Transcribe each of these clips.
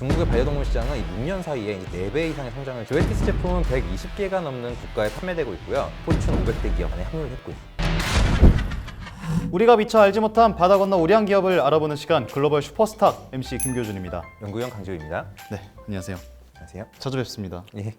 중국의 반려동물 시장은 6년 사이에 4배 이상의 성장을 조에티스 제품은 120개가 넘는 국가에 판매되고 있고요. 포춘 500대 기업 안에 합류를 했고요. 우리가 미처 알지 못한 바다 건너 우량 기업을 알아보는 시간, 글로벌 슈퍼스타 MC 김교준입니다. 연구원 강지우입니다. 네, 안녕하세요. 안녕하세요. 자주 뵙습니다. 예.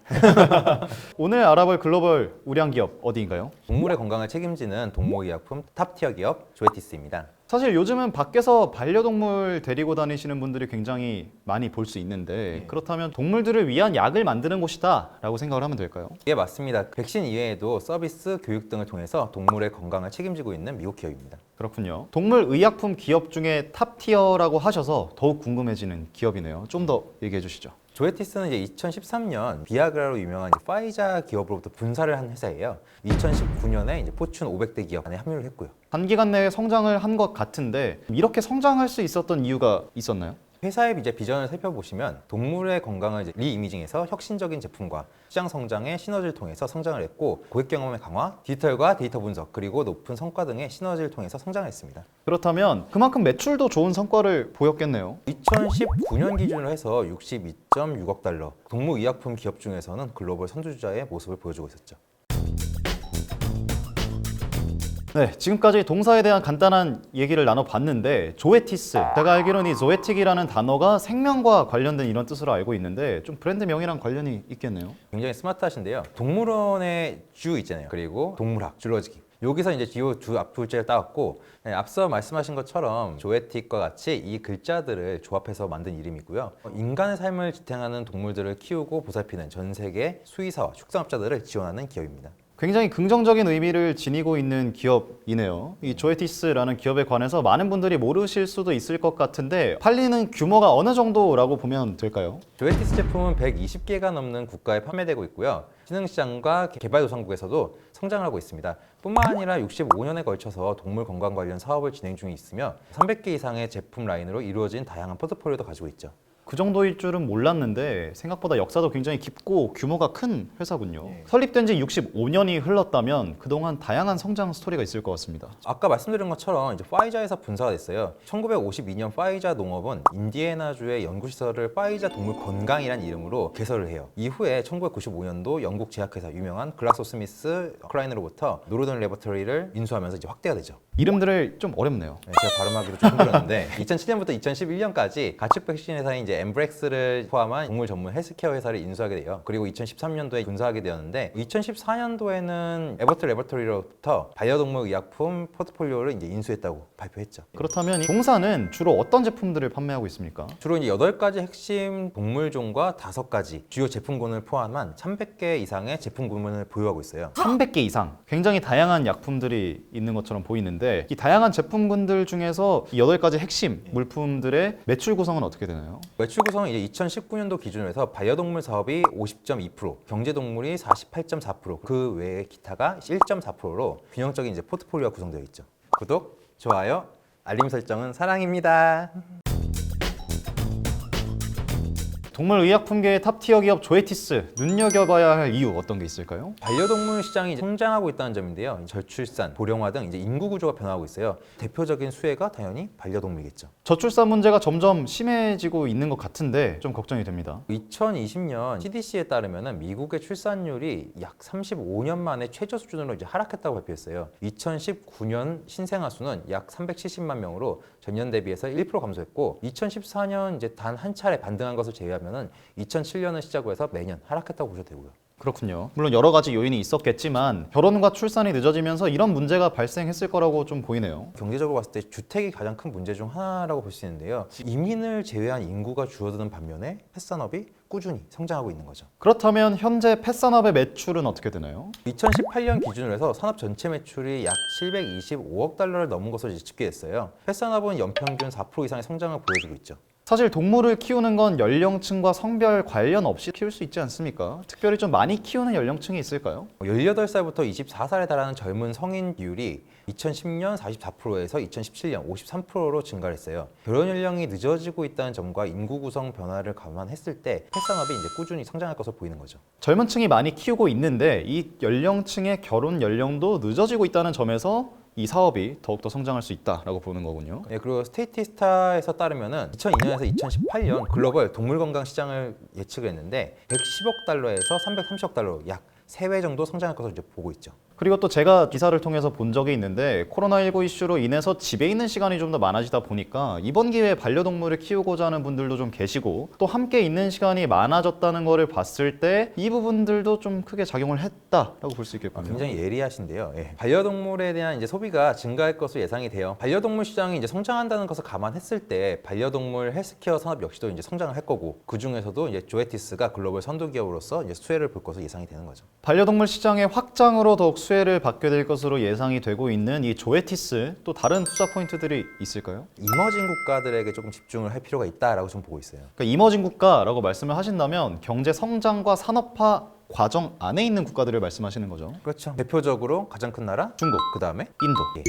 오늘 알아볼 글로벌 우량 기업 어디인가요? 동물의 건강을 책임지는 동물의약품 탑티어 기업 조에티스입니다. 사실 요즘은 밖에서 반려동물 데리고 다니시는 분들이 굉장히 많이 볼 수 있는데 그렇다면 동물들을 위한 약을 만드는 곳이다 라고 생각을 하면 될까요? 예, 맞습니다. 백신 이외에도 서비스, 교육 등을 통해서 동물의 건강을 책임지고 있는 미국 기업입니다. 그렇군요. 동물의약품 기업 중에 탑티어라고 하셔서 더욱 궁금해지는 기업이네요. 좀 더 얘기해 주시죠. 조에티스는 이제 2013년 비아그라로 유명한 파이자 기업으로부터 분사를 한 회사예요. 2019년에 이제 포춘 500대 기업 안에 합류를 했고요. 단기간 내에 성장을 한 것 같은데 이렇게 성장할 수 있었던 이유가 있었나요? 회사의 이제 비전을 살펴보시면 동물의 건강을 이제 리이미징해서 혁신적인 제품과 시장 성장의 시너지를 통해서 성장을 했고, 고객 경험의 강화, 디지털과 데이터 분석, 그리고 높은 성과 등의 시너지를 통해서 성장을 했습니다. 그렇다면 그만큼 매출도 좋은 성과를 보였겠네요. 2019년 기준으로 해서 62.6억 달러, 동물의약품 기업 중에서는 글로벌 선두주자의 모습을 보여주고 있었죠. 네, 지금까지 동사에 대한 간단한 얘기를 나눠봤는데 조에티스, 제가 알기로는 이 조에틱이라는 단어가 생명과 관련된 이런 뜻으로 알고 있는데 좀 브랜드명이랑 관련이 있겠네요. 굉장히 스마트하신데요. 동물원의 주 있잖아요. 그리고 동물학, 줄러지기. 여기서 이제 기호 두 앞글자를 따왔고, 앞서 말씀하신 것처럼 조에틱과 같이 이 글자들을 조합해서 만든 이름이고요. 인간의 삶을 지탱하는 동물들을 키우고 보살피는 전 세계 수의사와 축산업자들을 지원하는 기업입니다. 굉장히 긍정적인 의미를 지니고 있는 기업이네요. 이 조에티스라는 기업에 관해서 많은 분들이 모르실 수도 있을 것 같은데 팔리는 규모가 어느 정도라고 보면 될까요? 조에티스 제품은 120개가 넘는 국가에 판매되고 있고요. 신흥시장과 개발도상국에서도 성장을 하고 있습니다. 뿐만 아니라 65년에 걸쳐서 동물 건강 관련 사업을 진행 중에 있으며 300개 이상의 제품 라인으로 이루어진 다양한 포트폴리오도 가지고 있죠. 그 정도일 줄은 몰랐는데 생각보다 역사도 굉장히 깊고 규모가 큰 회사군요. 설립된 지 65년이 흘렀다면 그동안 다양한 성장 스토리가 있을 것 같습니다. 아까 말씀드린 것처럼 이제 파이자에서 분사가 됐어요. 1952년 파이자 농업은 인디애나주의 연구시설을 파이자 동물 건강이라는 이름으로 개설을 해요. 이후에 1995년도 영국 제약회사 유명한 글락소스미스 클라인으로부터 노르던 레버터리를 인수하면서 이제 확대가 되죠. 이름들을 좀 어렵네요. 네, 제가 발음하기도 좀 힘들었는데 2007년부터 2011년까지 가축 백신 회사인 이제 엠브렉스를 포함한 동물 전문 헬스케어 회사를 인수하게 돼요. 그리고 2013년도에 분사하게 되었는데 2014년도에는 에버트 레버토리로부터 반려동물 의약품 포트폴리오를 이제 인수했다고 발표했죠. 그렇다면 이 동사는 주로 어떤 제품들을 판매하고 있습니까? 주로 이제 8가지 핵심 동물종과 5가지 주요 제품군을 포함한 300개 이상의 제품군을 보유하고 있어요. 300개 이상. 굉장히 다양한 약품들이 있는 것처럼 보이는데 이 다양한 제품군들 중에서 이 8가지 핵심 물품들의 매출 구성은 어떻게 되나요? 매출 구성은 이제 2019년도 기준으로 해서 반려동물 사업이 50.2%, 경제동물이 48.4%, 그 외에 기타가 1.4%로 균형적인 이제 포트폴리오가 구성되어 있죠. 구독, 좋아요, 알림 설정은 사랑입니다. 동물의약품계의 탑티어 기업 조에티스, 눈여겨봐야 할 이유 어떤 게 있을까요? 반려동물 시장이 이제 성장하고 있다는 점인데요. 저출산, 고령화 등 이제 인구 구조가 변화하고 있어요. 대표적인 수혜가 당연히 반려동물이겠죠. 저출산 문제가 점점 심해지고 있는 것 같은데 좀 걱정이 됩니다. 2020년 CDC에 따르면 미국의 출산율이 약 35년 만에 최저 수준으로 이제 하락했다고 발표했어요. 2019년 신생아 수는 약 370만 명으로 전년 대비해서 1% 감소했고 2014년 이제 단 한 차례 반등한 것을 제외하면은 2007년을 시작으로 해서 매년 하락했다고 보셔도 되고요. 그렇군요. 물론 여러 가지 요인이 있었겠지만 결혼과 출산이 늦어지면서 이런 문제가 발생했을 거라고 좀 보이네요. 경제적으로 봤을 때 주택이 가장 큰 문제 중 하나라고 볼 수 있는데요. 이민을 제외한 인구가 줄어드는 반면에 펫산업이 꾸준히 성장하고 있는 거죠. 그렇다면 현재 펫산업의 매출은 어떻게 되나요? 2018년 기준으로 해서 산업 전체 매출이 약 725억 달러를 넘은 것으로 이제 집계됐어요. 펫산업은 연평균 4% 이상의 성장을 보여주고 있죠. 사실 동물을 키우는 건 연령층과 성별 관련 없이 키울 수 있지 않습니까? 특별히 좀 많이 키우는 연령층이 있을까요? 18살부터 24살에 달하는 젊은 성인 비율이 2010년 44%에서 2017년 53%로 증가를 했어요. 결혼 연령이 늦어지고 있다는 점과 인구 구성 변화를 감안했을 때 펫산업이 이제 꾸준히 성장할 것으로 보이는 거죠. 젊은 층이 많이 키우고 있는데 이 연령층의 결혼 연령도 늦어지고 있다는 점에서 이 사업이 더욱더 성장할 수 있다라고 보는 거군요. 네, 그리고 스테이티스타에서 따르면은 2002년에서 2018년 글로벌 동물 건강 시장을 예측을 했는데 110억 달러에서 330억 달러 약 3배 정도 성장할 것으로 이제 보고 있죠. 그리고 또 제가 기사를 통해서 본 적이 있는데 코로나19 이슈로 인해서 집에 있는 시간이 좀 더 많아지다 보니까 이번 기회에 반려동물을 키우고자 하는 분들도 좀 계시고 또 함께 있는 시간이 많아졌다는 거를 봤을 때 이 부분들도 좀 크게 작용을 했다라고 볼 수 있겠군요. 굉장히 예리하신데요. 예. 반려동물에 대한 이제 소비가 증가할 것으로 예상이 돼요. 반려동물 시장이 이제 성장한다는 것을 감안했을 때 반려동물 헬스케어 산업 역시도 이제 성장을 할 거고 그 중에서도 이제 조에티스가 글로벌 선도 기업으로서 이제 수혜를 볼 것으로 예상이 되는 거죠. 반려동물 시장의 확장으로 더욱 수혜를 받게 될 것으로 예상이 되고 있는 이 조에티스 또 다른 투자 포인트들이 있을까요? 이머징 국가들에게 조금 집중을 할 필요가 있다라고 좀 보고 있어요. 그러니까 이머징 국가라고 말씀을 하신다면 경제 성장과 산업화 과정 안에 있는 국가들을 말씀하시는 거죠. 그렇죠. 대표적으로 가장 큰 나라 중국, 그 다음에 인도. 예,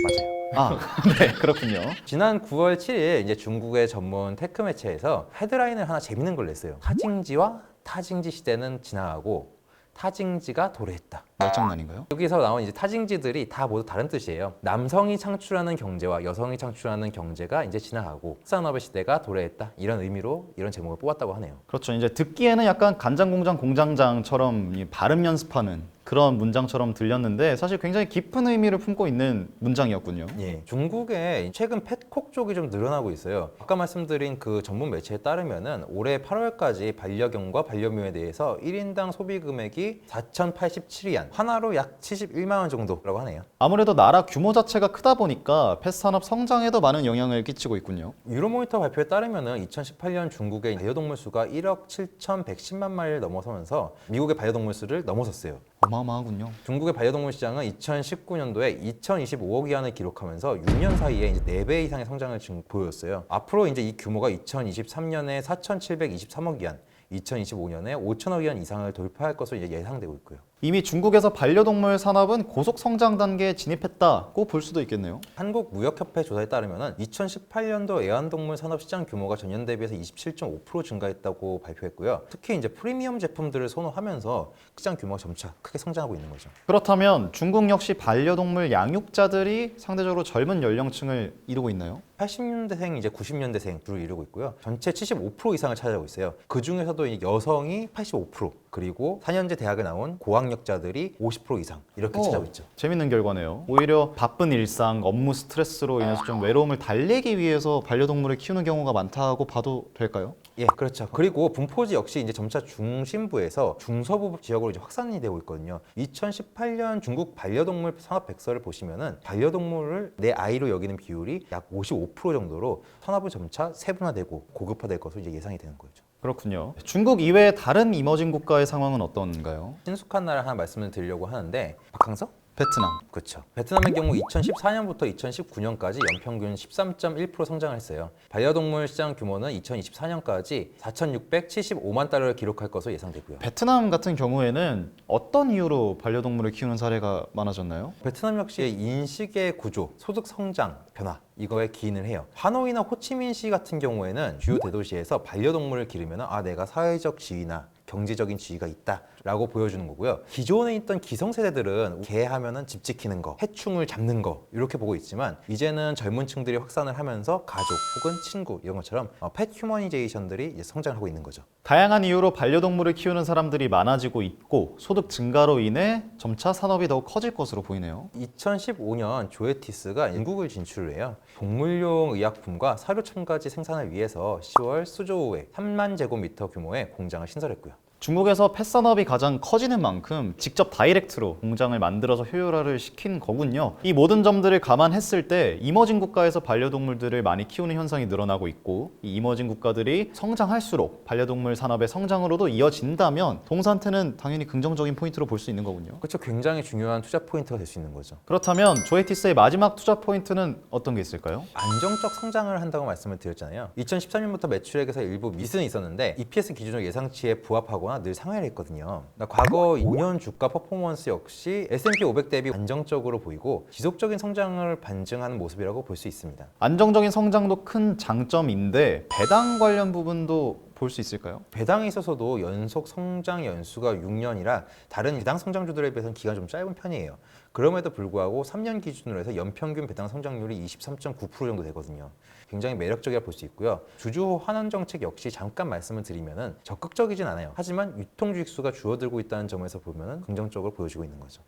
맞아요. 네, 그렇군요. 지난 9월 7일 이제 중국의 전문 테크 매체에서 헤드라인을 하나 재밌는 걸 냈어요. 타징지와 타징지 시대는 지나가고 타징지가 도래했다. 말장난인가요? 여기서 나온 이제 타징지들이 다 모두 다른 뜻이에요. 남성이 창출하는 경제와 여성이 창출하는 경제가 이제 지나가고 산업의 시대가 도래했다. 이런 의미로 이런 제목을 뽑았다고 하네요. 그렇죠. 이제 듣기에는 약간 간장공장 공장장처럼 이 발음 연습하는 그런 문장처럼 들렸는데 사실 굉장히 깊은 의미를 품고 있는 문장이었군요. 예, 중국에 최근 펫콕 쪽이 좀 늘어나고 있어요. 아까 말씀드린 그 전문 매체에 따르면은 올해 8월까지 반려견과 반려묘에 대해서 1인당 소비 금액이 4,087위안, 하나로 약 71만 원 정도라고 하네요. 아무래도 나라 규모 자체가 크다 보니까 펫 산업 성장에도 많은 영향을 끼치고 있군요. 유로모니터 발표에 따르면은 2018년 중국의 반려동물 수가 1억 7,110만 마리를 넘어서면서 미국의 반려동물 수를 넘어섰어요. 어마어마하군요. 중국의 반려동물 시장은 2019년도에 2,025억 위안을 기록하면서 6년 사이에 이제 4배 이상의 성장을 보였어요. 앞으로 이제 이 규모가 2023년에 4,723억 위안, 2025년에 5천억 위안 이상을 돌파할 것으로 이제 예상되고 있고요. 이미 중국에서 반려동물 산업은 고속 성장 단계에 진입했다고 볼 수도 있겠네요. 한국무역협회 조사에 따르면 2018년도 애완동물 산업 시장 규모가 전년 대비해서 27.5% 증가했다고 발표했고요. 특히 이제 프리미엄 제품들을 선호하면서 시장 규모가 점차 크게 성장하고 있는 거죠. 그렇다면 중국 역시 반려동물 양육자들이 상대적으로 젊은 연령층을 이루고 있나요? 80년대생, 이제 90년대생 주를 이루고 있고요. 전체 75% 이상을 차지하고 있어요. 그 중에서도 이 여성이 85%, 그리고 4년제 대학에 나온 고학력자들이 50% 이상 이렇게 차지하고 있죠. 재밌는 결과네요. 오히려 바쁜 일상, 업무 스트레스로 인해서 좀 외로움을 달래기 위해서 반려동물을 키우는 경우가 많다고 봐도 될까요? 예, 그렇죠. 그리고 분포지 역시 이제 점차 중심부에서 중서부 지역으로 이제 확산이 되고 있거든요. 2018년 중국 반려동물 산업 백서를 보시면은 반려동물을 내 아이로 여기는 비율이 약 55% 정도로 산업은 점차 세분화되고 고급화될 것으로 이제 예상이 되는 거죠. 그렇군요. 중국 이외의 다른 이머징 국가의 상황은 어떤가요? 친숙한 나라 하나 말씀을 드리려고 하는데 박항서? 베트남. 그렇죠. 베트남의 경우 2014년부터 2019년까지 연평균 13.1% 성장을 했어요. 반려동물 시장 규모는 2024년까지 4,675만 달러를 기록할 것으로 예상되고요. 베트남 같은 경우에는 어떤 이유로 반려동물을 키우는 사례가 많아졌나요? 베트남 역시 인식의 구조, 소득 성장, 변화 이거에 기인을 해요. 하노이나 호치민시 같은 경우에는 주요 대도시에서 반려동물을 기르면 내가 사회적 지위나 경제적인 지위가 있다라고 보여주는 거고요. 기존에 있던 기성세대들은 개 하면은 집 지키는 거, 해충을 잡는 거 이렇게 보고 있지만 이제는 젊은 층들이 확산을 하면서 가족 혹은 친구 이런 것처럼 펫 휴머니제이션들이 이제 성장하고 있는 거죠. 다양한 이유로 반려동물을 키우는 사람들이 많아지고 있고 소득 증가로 인해 점차 산업이 더욱 커질 것으로 보이네요. 2015년 조에티스가 인국을 진출을 해요. 동물용 의약품과 사료 첨가지 생산을 위해서 10월 수조우에 3만 제곱미터 규모의 공장을 신설했고요. 중국에서 펫 산업이 가장 커지는 만큼 직접 다이렉트로 공장을 만들어서 효율화를 시킨 거군요. 이 모든 점들을 감안했을 때 이머징 국가에서 반려동물들을 많이 키우는 현상이 늘어나고 있고 이 이머징 국가들이 성장할수록 반려동물 산업의 성장으로도 이어진다면 동사한테는 당연히 긍정적인 포인트로 볼 수 있는 거군요. 그렇죠. 굉장히 중요한 투자 포인트가 될 수 있는 거죠. 그렇다면 조에티스의 마지막 투자 포인트는 어떤 게 있을까요? 안정적 성장을 한다고 말씀을 드렸잖아요. 2013년부터 매출액에서 일부 미스는 있었는데 EPS 기준으로 예상치에 부합하거나 늘 상회를 했거든요. 과거 5년 주가 퍼포먼스 역시 S&P 500 대비 안정적으로 보이고 지속적인 성장을 반증하는 모습이라고 볼 수 있습니다. 안정적인 성장도 큰 장점인데 배당 관련 부분도 볼 수 있을까요? 배당에 있어서도 연속 성장 연수가 6년이라 다른 배당 성장주들에 비해서는 기간이 좀 짧은 편이에요. 그럼에도 불구하고 3년 기준으로 해서 연평균 배당 성장률이 23.9% 정도 되거든요. 굉장히 매력적이라 볼 수 있고요. 주주 환원 정책 역시 잠깐 말씀을 드리면은 적극적이진 않아요. 하지만 유통 주식수가 줄어들고 있다는 점에서 보면은 긍정적으로 보여지고 있는 거죠.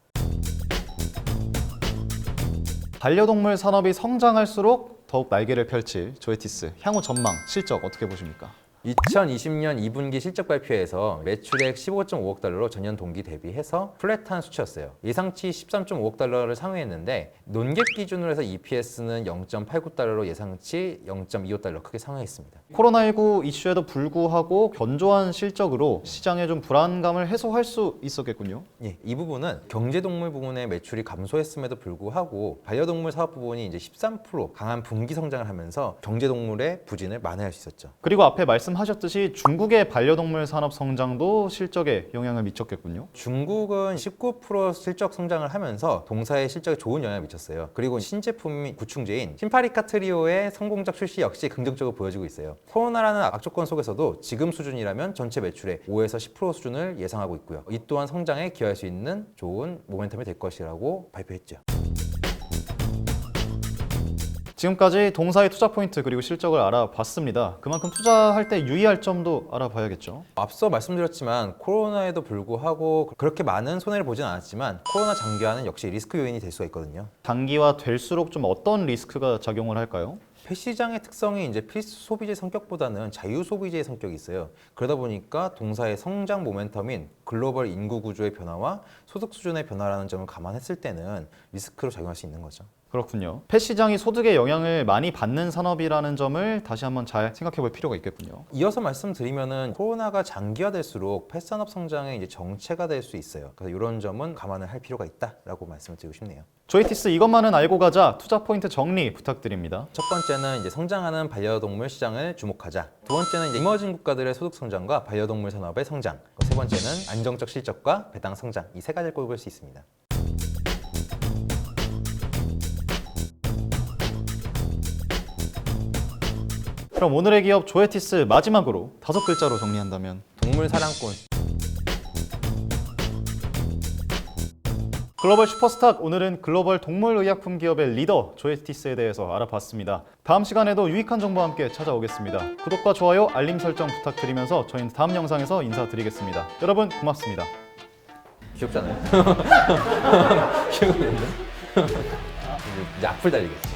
반려동물 산업이 성장할수록 더욱 날개를 펼칠 조에티스 향후 전망, 실적 어떻게 보십니까? 2020년 2분기 실적 발표에서 매출액 15.5억 달러로 전년 동기 대비해서 플랫한 수치였어요. 예상치 13.5억 달러를 상회했는데 논갭 기준으로 해서 EPS는 0.89달러로 예상치 0.25달러 크게 상회했습니다. 코로나19 이슈에도 불구하고 견조한 실적으로 시장의 좀 불안감을 해소할 수 있었겠군요. 예, 이 부분은 경제동물 부분의 매출이 감소했음에도 불구하고 반려동물 사업 부분이 이제 13% 강한 분기 성장을 하면서 경제동물의 부진을 만회할 수 있었죠. 그리고 앞에 말씀하셨듯이 중국의 반려동물 산업 성장도 실적에 영향을 미쳤겠군요. 중국은 19% 실적 성장을 하면서 동사의 실적에 좋은 영향을 미쳤어요. 그리고 신제품 구충제인 신파리카 트리오의 성공적 출시 역시 긍정적으로 보여지고 있어요. 코로나라는 악조건 속에서도 지금 수준이라면 전체 매출의 5에서 10% 수준을 예상하고 있고요. 이 또한 성장에 기여할 수 있는 좋은 모멘텀이 될 것이라고 발표했죠. 지금까지 동사의 투자 포인트 그리고 실적을 알아봤습니다. 그만큼 투자할 때 유의할 점도 알아봐야겠죠. 앞서 말씀드렸지만 코로나에도 불구하고 그렇게 많은 손해를 보진 않았지만 코로나 장기화는 역시 리스크 요인이 될 수가 있거든요. 장기화 될수록 좀 어떤 리스크가 작용을 할까요? 펫시장의 특성이 이제 필수 소비재 성격보다는 자유 소비재의 성격이 있어요. 그러다 보니까 동사의 성장 모멘텀인 글로벌 인구 구조의 변화와 소득 수준의 변화라는 점을 감안했을 때는 리스크로 작용할 수 있는 거죠. 그렇군요. 펫 시장이 소득에 영향을 많이 받는 산업이라는 점을 다시 한번 잘 생각해 볼 필요가 있겠군요. 이어서 말씀드리면은 코로나가 장기화될수록 펫 산업 성장의 이제 정체가 될 수 있어요. 그래서 이런 점은 감안을 할 필요가 있다라고 말씀을 드리고 싶네요. 조에티스 이것만은 알고 가자 투자 포인트 정리 부탁드립니다. 첫 번째는 이제 성장하는 반려동물 시장을 주목하자. 두 번째는 이제 이머징 국가들의 소득 성장과 반려동물 산업의 성장. 세 번째는 안정적 실적과 배당 성장. 이 세 가지를 꼽을 수 있습니다. 그럼 오늘의 기업 조에티스 마지막으로 5글자로 정리한다면 동물 사랑꾼. 글로벌 슈퍼스탁 오늘은 글로벌 동물의약품 기업의 리더 조에티스에 대해서 알아봤습니다. 다음 시간에도 유익한 정보와 함께 찾아오겠습니다. 구독과 좋아요, 알림 설정 부탁드리면서 저희는 다음 영상에서 인사드리겠습니다. 여러분 고맙습니다. 귀엽잖아요. 귀여운데? 이제 악플 달리겠지.